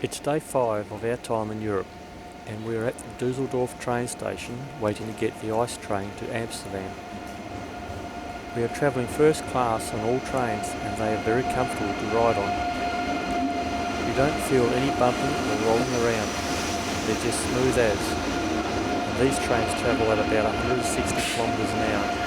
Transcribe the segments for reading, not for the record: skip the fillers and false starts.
It's day 5 of our time in Europe, and we're at the Dusseldorf train station waiting to get the ice train to Amsterdam. We are travelling first class on all trains and they are very comfortable to ride on. You don't feel any bumping or rolling around, they're just smooth as. And these trains travel at about 160 kilometres an hour.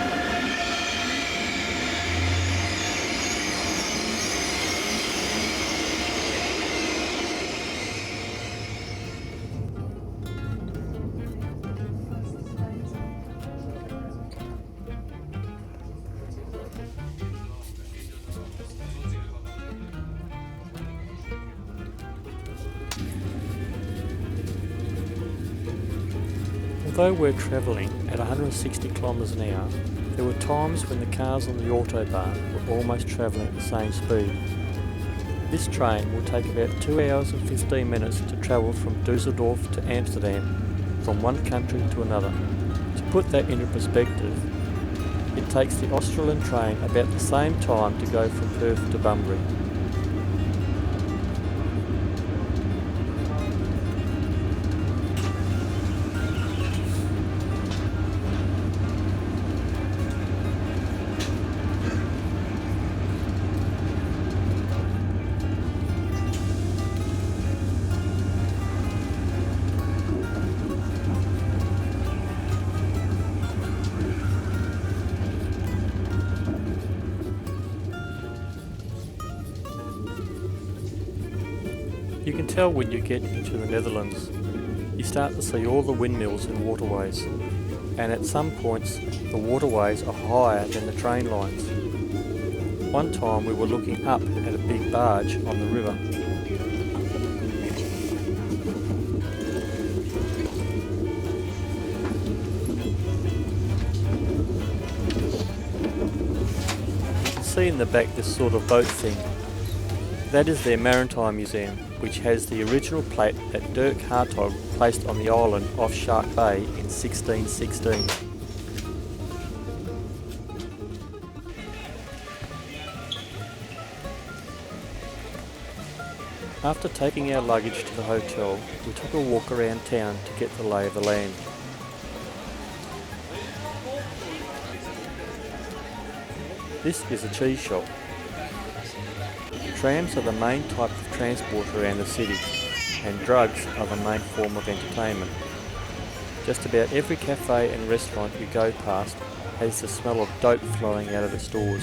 Although we're travelling at 160 kilometres an hour, there were times when the cars on the autobahn were almost travelling at the same speed. This train will take about 2 hours and 15 minutes to travel from Dusseldorf to Amsterdam, from one country to another. To put that into perspective, it takes the Australian train about the same time to go from Perth to Bunbury. You can tell when you get into the Netherlands. You start to see all the windmills and waterways, and at some points the waterways are higher than the train lines. One time we were looking up at a big barge on the river. You can see in the back this sort of boat thing. That is their maritime museum, which has the original plate that Dirk Hartog placed on the island off Shark Bay in 1616. After taking our luggage to the hotel, we took a walk around town to get the lay of the land. This is a cheese shop. Trams are the main type of transport around the city, and drugs are the main form of entertainment. Just about every cafe and restaurant you go past has the smell of dope flowing out of its doors.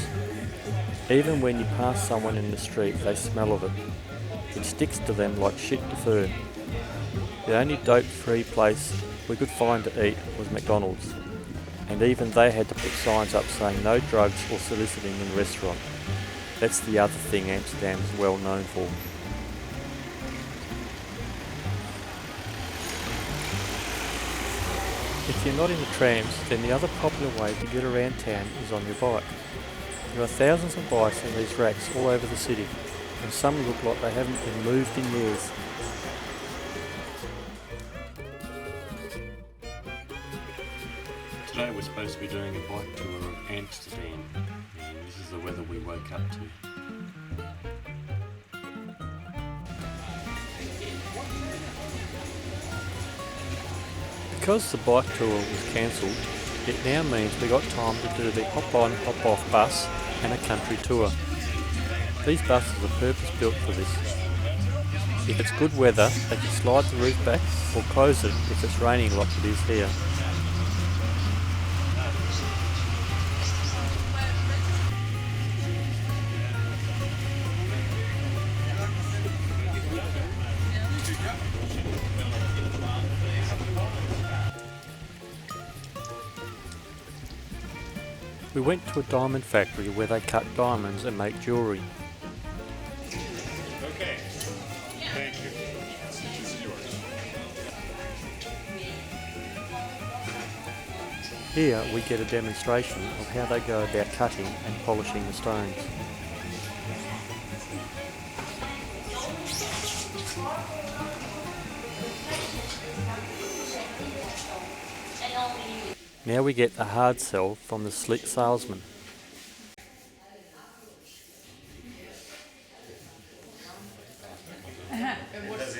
Even when you pass someone in the street, they smell of it. It sticks to them like shit to fur. The only dope-free place we could find to eat was McDonald's, and even they had to put signs up saying no drugs or soliciting in the restaurant. That's the other thing Amsterdam is well known for. If you're not in the trams, then the other popular way to get around town is on your bike. There are thousands of bikes in these racks all over the city, and some look like they haven't been moved in years. Today we're supposed to be doing a bike tour of Amsterdam, and this is the weather we woke up to. Because the bike tour was cancelled, it now means we got time to do the hop-on, hop-off bus and a country tour. These buses are purpose-built for this. If it's good weather, they can slide the roof back or close it if it's raining like it is here. We went to a diamond factory where they cut diamonds and make jewellery. Okay, thank you. Here we get a demonstration of how they go about cutting and polishing the stones. Now we get the hard sell from the slick salesman. It was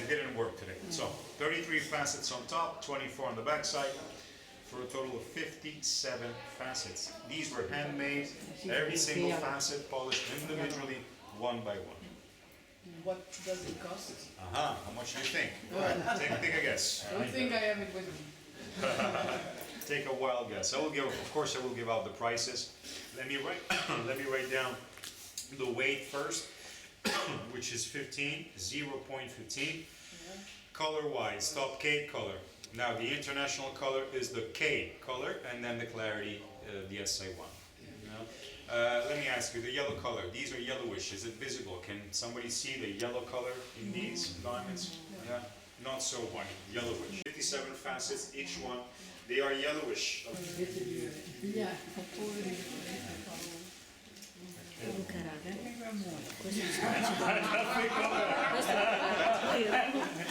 24 on the back side, for a total of 57 facets. These were handmade, every single facet polished individually, one by one. What does it cost? How much do you think? Go ahead, take a guess. I don't think I have it with me. Take a wild guess. I will give, of course, I will give out the prices. Let me write down the weight first, which is 0.15. Color-wise, top K color. Now the international color is the K color, and then the clarity, the SA1. Let me ask you, the yellow color, these are yellowish, is it visible? Can somebody see the yellow color in these diamonds? Yeah, not so white, yellowish. 57 facets, each one, they are yellowish. Yeah.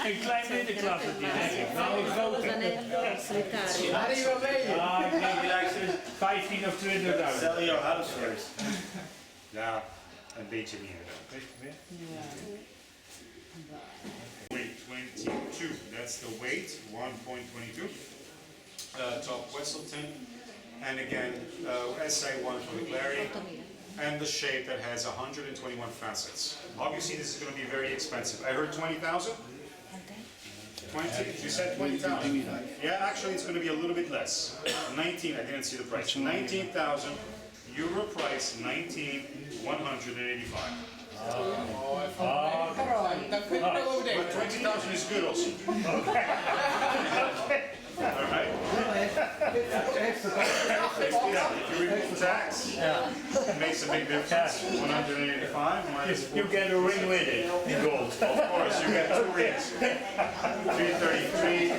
Een klein middenklasse die denk ik. Nou, ik wel. Arriva meglio. Ah, ik denk gelijk 15 of 20.000. Sell your house first. Ja, een beetje meer dan. Weight 22, that's the weight, 1.22. Top Wesselton, and again, SA1 for the clarity, and the shape that has 121 facets. Obviously this is going to be very expensive. I heard 20,000? 20? You said 20,000? Yeah, actually it's going to be a little bit less. 19, I didn't see the price. 19,000 euro price, 19,185. But 20,000 is good also. Alright? If you remove tax, it makes a big difference. 185 minus You get a ring with it, in gold. Of course, you get 2 rings. 333,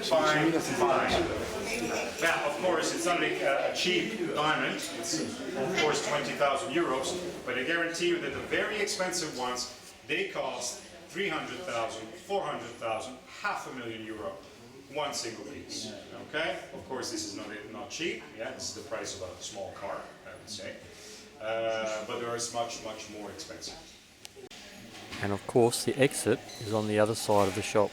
355. Now, of course, it's not a cheap diamond. It's, of course, 20,000 euros. But I guarantee you that the very expensive ones, they cost 300,000, 400,000, €500,000. One single piece. Okay? Of course, this is not cheap. Yeah, this is the price of a small car, I would say. But there is much more expensive. And of course the exit is on the other side of the shop.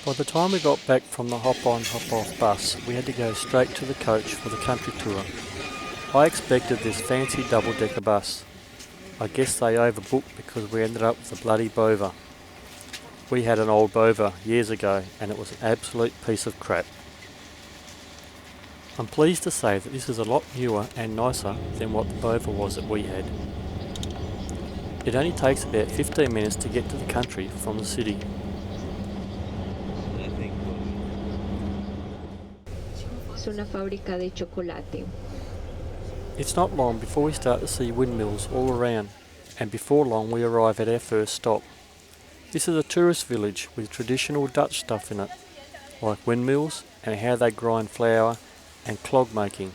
By the time we got back from the hop-on, hop-off bus, we had to go straight to the coach for the country tour. I expected this fancy double-decker bus. I guess they overbooked because we ended up with a bloody Bova. We had an old Bova years ago and it was an absolute piece of crap. I'm pleased to say that this is a lot newer and nicer than what the Bova was that we had. It only takes about 15 minutes to get to the country from the city. Es una fábrica de chocolate. It's not long before we start to see windmills all around, and before long we arrive at our first stop. This is a tourist village with traditional Dutch stuff in it, like windmills and how they grind flour and clog making.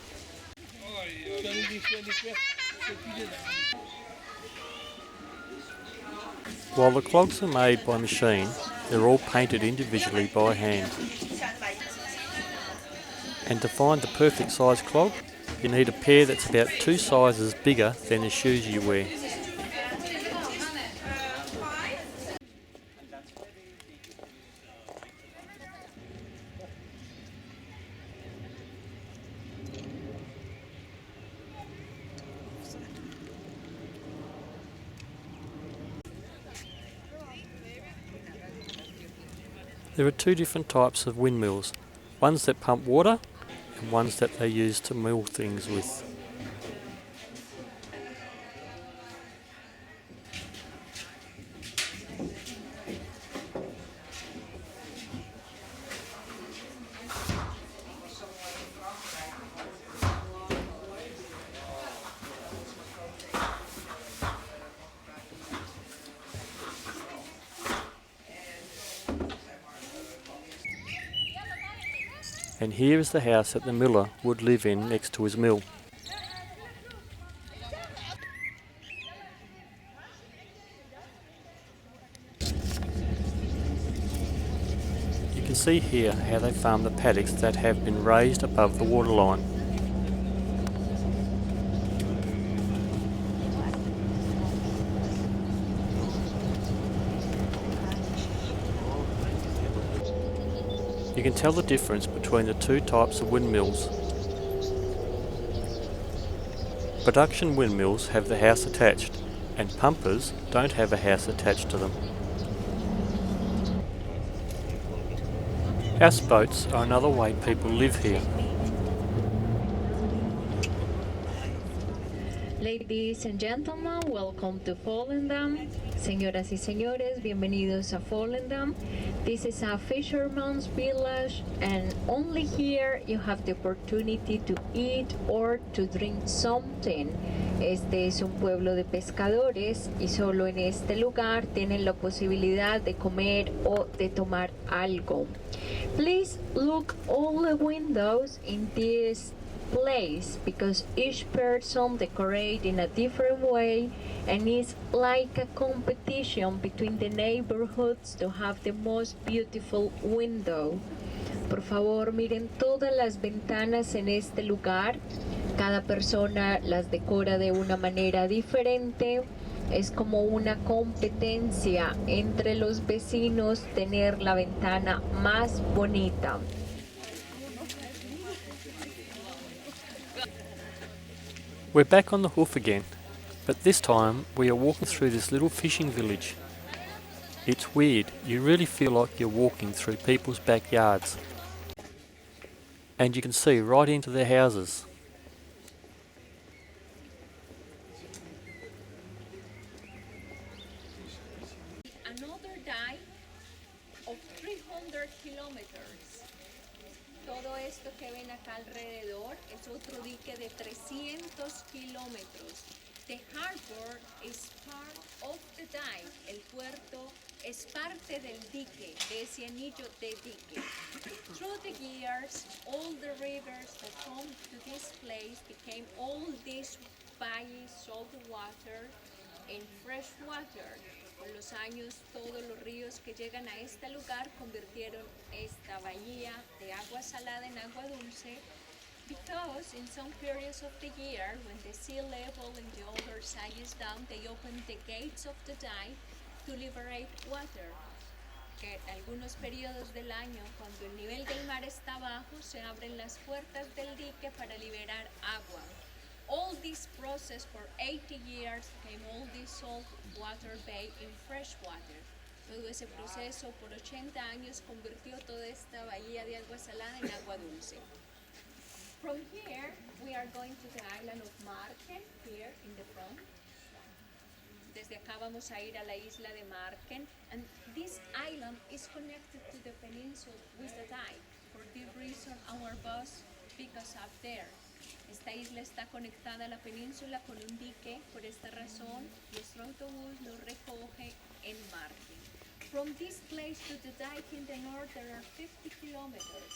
While the clogs are made by machine, they're all painted individually by hand. And to find the perfect size clog, you need a pair that's about 2 sizes bigger than the shoes you wear. There are 2 different types of windmills, ones that pump water and ones that they use to mill things with. And here is the house that the miller would live in next to his mill. You can see here how they farm the paddocks that have been raised above the waterline. You can tell the difference between the two types of windmills. Production windmills have the house attached, and pumpers don't have a house attached to them. Houseboats are another way people live here. Ladies and gentlemen, welcome to Volendam. Señoras y señores, bienvenidos a Volendam. This is a fisherman's village, and only here you have the opportunity to eat or to drink something. Este es un pueblo de pescadores y solo en este lugar tienen la posibilidad de comer o de tomar algo. Please look all the windows in this place because each person decorate in a different way, and it's like a competition between the neighborhoods to have the most beautiful window. Por favor, miren todas las ventanas en este lugar. Cada persona las decora de una manera diferente. Es como una competencia entre los vecinos tener la ventana más bonita. We're back on the hoof again, but this time we are walking through this little fishing village. It's weird, you really feel like you're walking through people's backyards. And you can see right into their houses. Another dive of 300 kilometers. Todo esto que ven acá alrededor es otro dique de 300 kilómetros. The harbor is part of the dive. El puerto es parte del dique, de ese anillo de dique. Through the years, all the rivers that come to this place became all these valleys, salt water and fresh water. Con los años, todos los ríos que llegan a este lugar convirtieron esta bahía de agua salada en agua dulce, because in some periods of the year, when the sea level in the other side is down, they open the gates of the dive to liberate water. Que en algunos periodos del año, cuando el nivel del mar está bajo, se abren las puertas del dique para liberar agua. All this process for 80 years came all this salt water bay in fresh water. Todo ese proceso por 80 años convirtió toda esta bahía de agua salada en agua dulce. From here, we are going to the island of Marken, here in the front. Desde acá vamos a ir a la isla de Marken, and this island is connected to the peninsula with the dike. For this reason, our bus picks us up there. Esta isla está conectada a la península con un dique, por esta razón nuestro autobús nos recoge en Marken. From this place to the dike in the north there are 50 kilometers.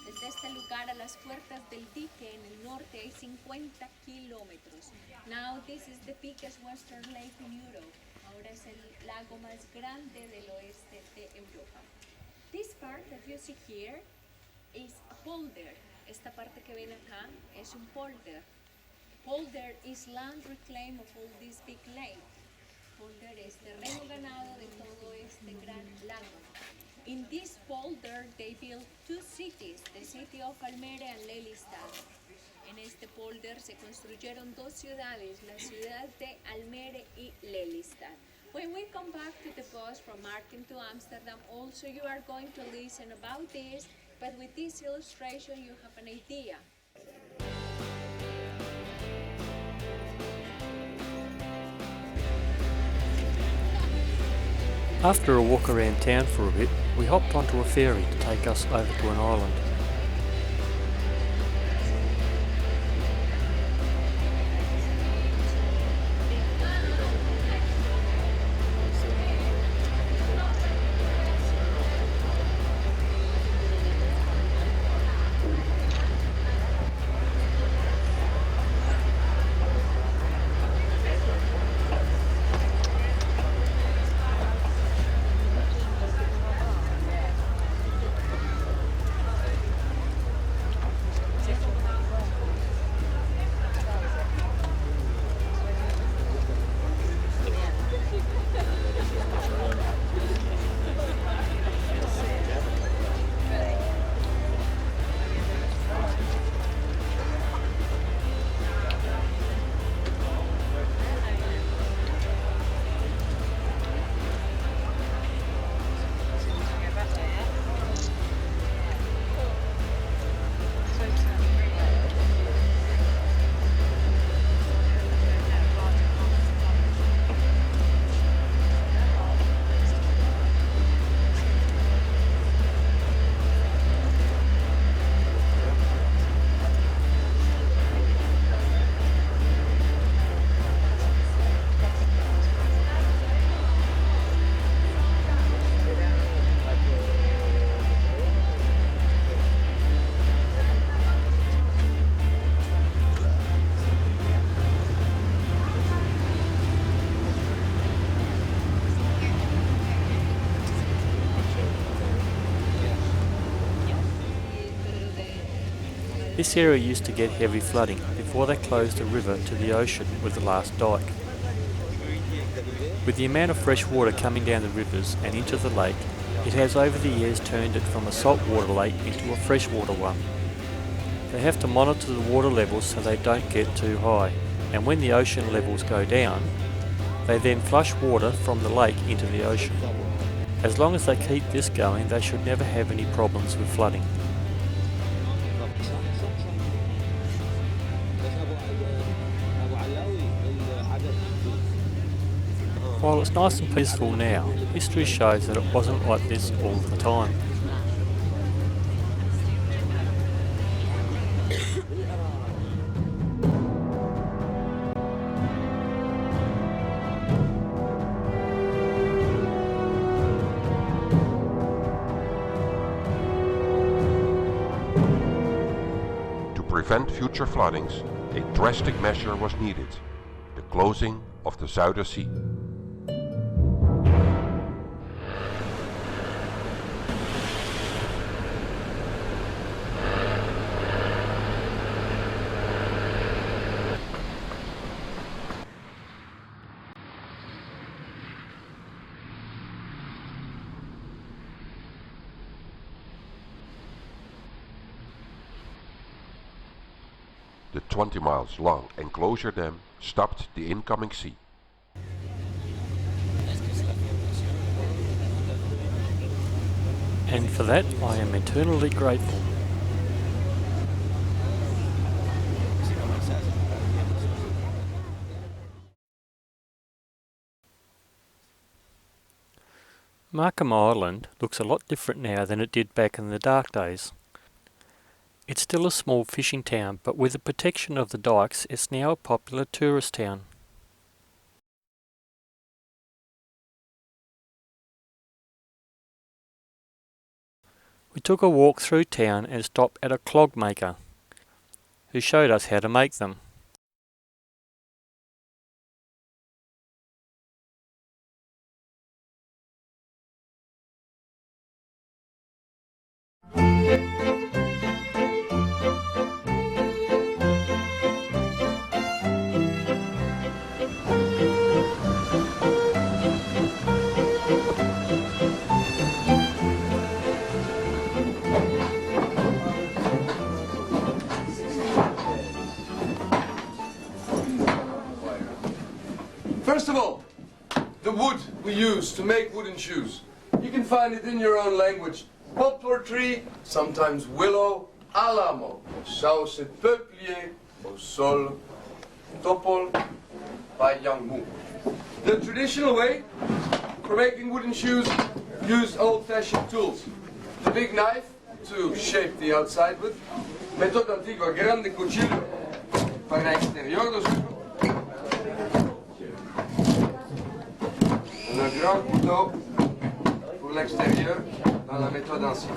Desde este lugar a las puertas del dique en el norte hay 50 kilómetros. Now this is the biggest western lake in Europe. Ahora es el lago más grande del oeste de Europa. This part that you see here is a polder. Esta parte que ven acá es un polder. Polder is land reclaim of all this big lake. Polder es terreno ganado de todo este gran lago. In this polder they built two cities, the city of Almere and Lelystad. En este polder se construyeron dos ciudades, la ciudad de Almere y Lelystad. When we come back to the bus from Marken to Amsterdam, also you are going to listen about this, but with this illustration you have an idea. After a walk around town for a bit, we hopped onto a ferry to take us over to an island. This area used to get heavy flooding before they closed the river to the ocean with the last dike. With the amount of fresh water coming down the rivers and into the lake, it has over the years turned it from a saltwater lake into a freshwater one. They have to monitor the water levels so they don't get too high, and when the ocean levels go down, they then flush water from the lake into the ocean. As long as they keep this going, they should never have any problems with flooding. While it's nice and peaceful now, history shows that it wasn't like this all the time. To prevent future floodings, a drastic measure was needed: the closing of the Zuiderzee. The 20 miles long enclosure dam stopped the incoming sea. And for that I am eternally grateful. Markham Island looks a lot different now than it did back in the dark days. It's still a small fishing town, but with the protection of the dikes, it's now a popular tourist town. We took a walk through town and stopped at a clog maker, who showed us how to make them. First of all, the wood we use to make wooden shoes. You can find it in your own language. Poplar tree, sometimes willow, álamo, sauce peuplier, au sol, topol, by young moon. The traditional way for making wooden shoes used old-fashioned tools. The big knife to shape the outside with. Méthode antigua, grande cuchillo para exterior dos un grand couteau pour l'extérieur dans la méthode ancienne.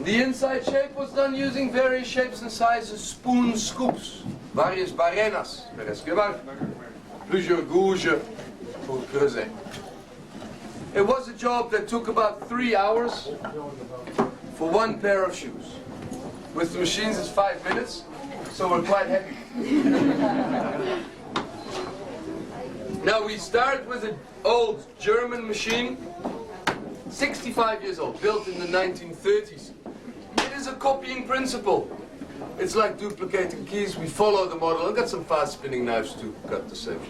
The inside shape was done using various shapes and sizes, spoon scoops, various barenas, plusieurs gouges pour creuser. It was a job that took about 3 hours for one pair of shoes. With the machines it's 5 minutes, so we're quite happy. Now we start with an old German machine, 65 years old, built in the 1930s. It is a copying principle. It's like duplicating keys. We follow the model and got some fast spinning knives to cut the same.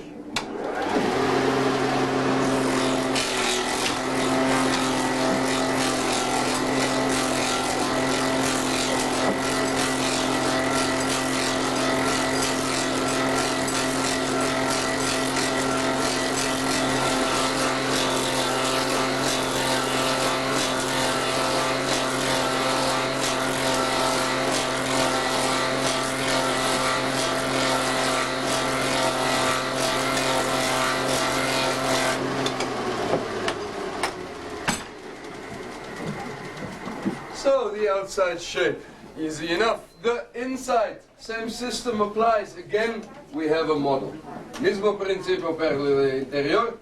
So the outside shape, easy enough. The inside, same system applies. Again, we have a model. Mismo principio per l'interior.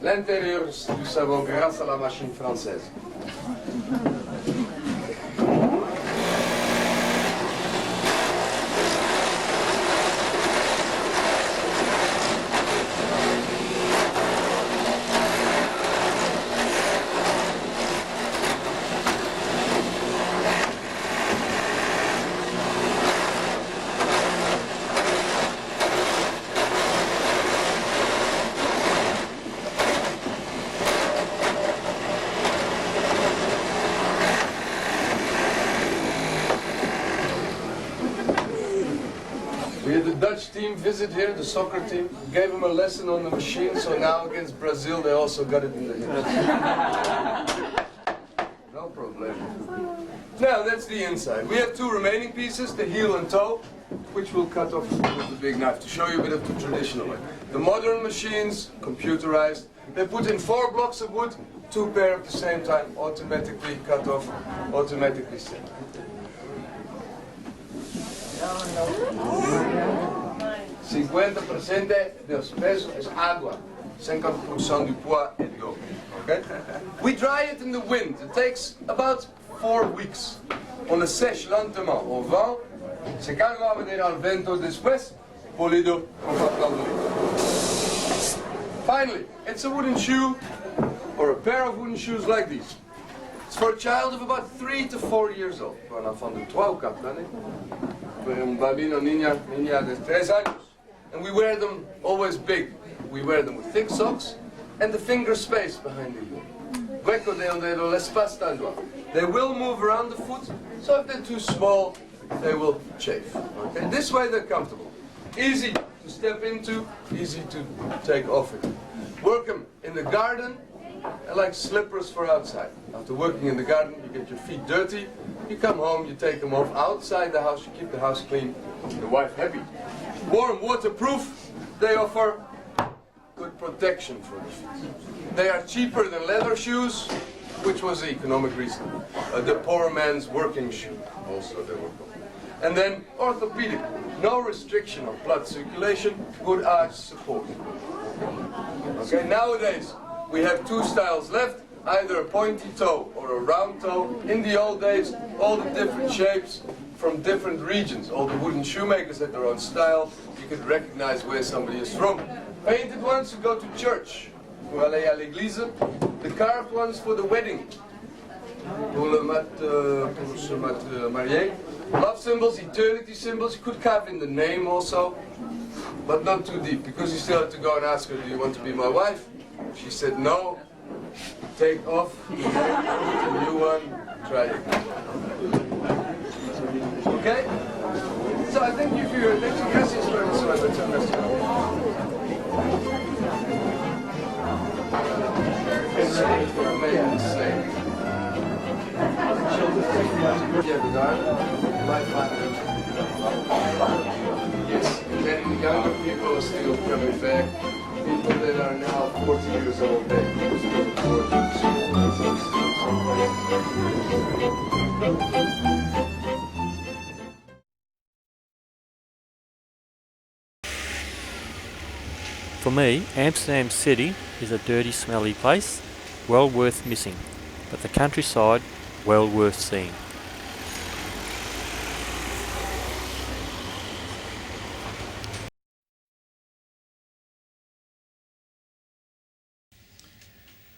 L'intérieur du savon grâce à la machine française. We had the Dutch team visit here, the soccer team. Gave them a lesson on the machine, so now against Brazil they also got it in the hips. No problem. Now that's the inside. We have two remaining pieces, the heel and toe, which we'll cut off with the big knife to show you a bit of the traditional way. The modern machines, computerized, they put in 4 blocks of wood, 2 pair at the same time, automatically cut off, automatically set. 50% del peso es agua, 50% du poids est d'eau. Okay? We dry it in the wind. It takes about 4 weeks. On le sèche lentement au vent. Se carga a venir al vento después, polido con. Finally, it's a wooden shoe or a pair of wooden shoes like these. It's for a child of about 3 to 4 years old. Vanaf van de 12 kaplan. Un bambino, niña de 3 años. And we wear them always big. We wear them with thick socks and the finger space behind the heel. Hueco de donde l'espace tan loin. They will move around the foot, so if they're too small, they will chafe. Okay? This way they're comfortable. Easy to step into, easy to take off it. Work them in the garden, like slippers for outside. After working in the garden, you get your feet dirty, you come home, you take them off. Outside the house, you keep the house clean, the wife happy. Warm, waterproof, they offer good protection for the feet. They are cheaper than leather shoes, which was the economic reason. The poor man's working shoe, also they were called. And then orthopedic, no restriction of blood circulation, good arch support. Okay, nowadays we have 2 styles left, either a pointy toe or a round toe. In the old days, all the different shapes from different regions. All the wooden shoemakers had their own style. You could recognize where somebody is from. Painted ones to go to church, pour aller à l'église. The carved ones for the wedding, pour se marier. Love symbols, eternity symbols. You could carve in the name also, but not too deep, because you still have to go and ask her, do you want to be my wife? She said no. Take off, put a new one, try it. Okay? So I thank you for your attention. Gracias por su atención. Yes, and then younger people are still coming back. People that are now 40 years old, they still For me, Amsterdam City is a dirty, smelly place, well worth missing, but the countryside, well worth seeing.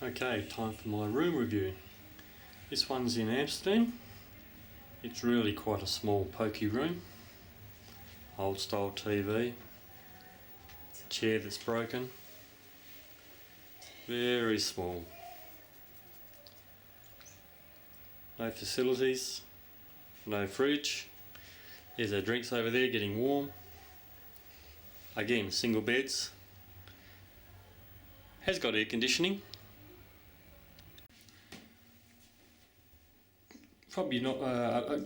Okay, time for my room review. This one's in Amsterdam. It's really quite a small, pokey room. Old style TV. Chair that's broken. Very small. No facilities. No fridge. There's our drinks over there getting warm. Again, single beds. Has got air conditioning. Probably not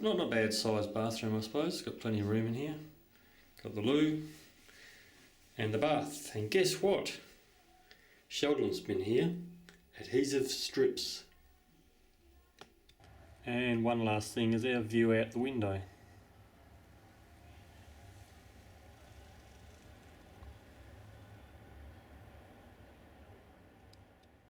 not bad sized bathroom, I suppose. Got plenty of room in here. Got the loo and the bath. And guess what? Sheldon's been here. Adhesive strips. And one last thing is our view out the window.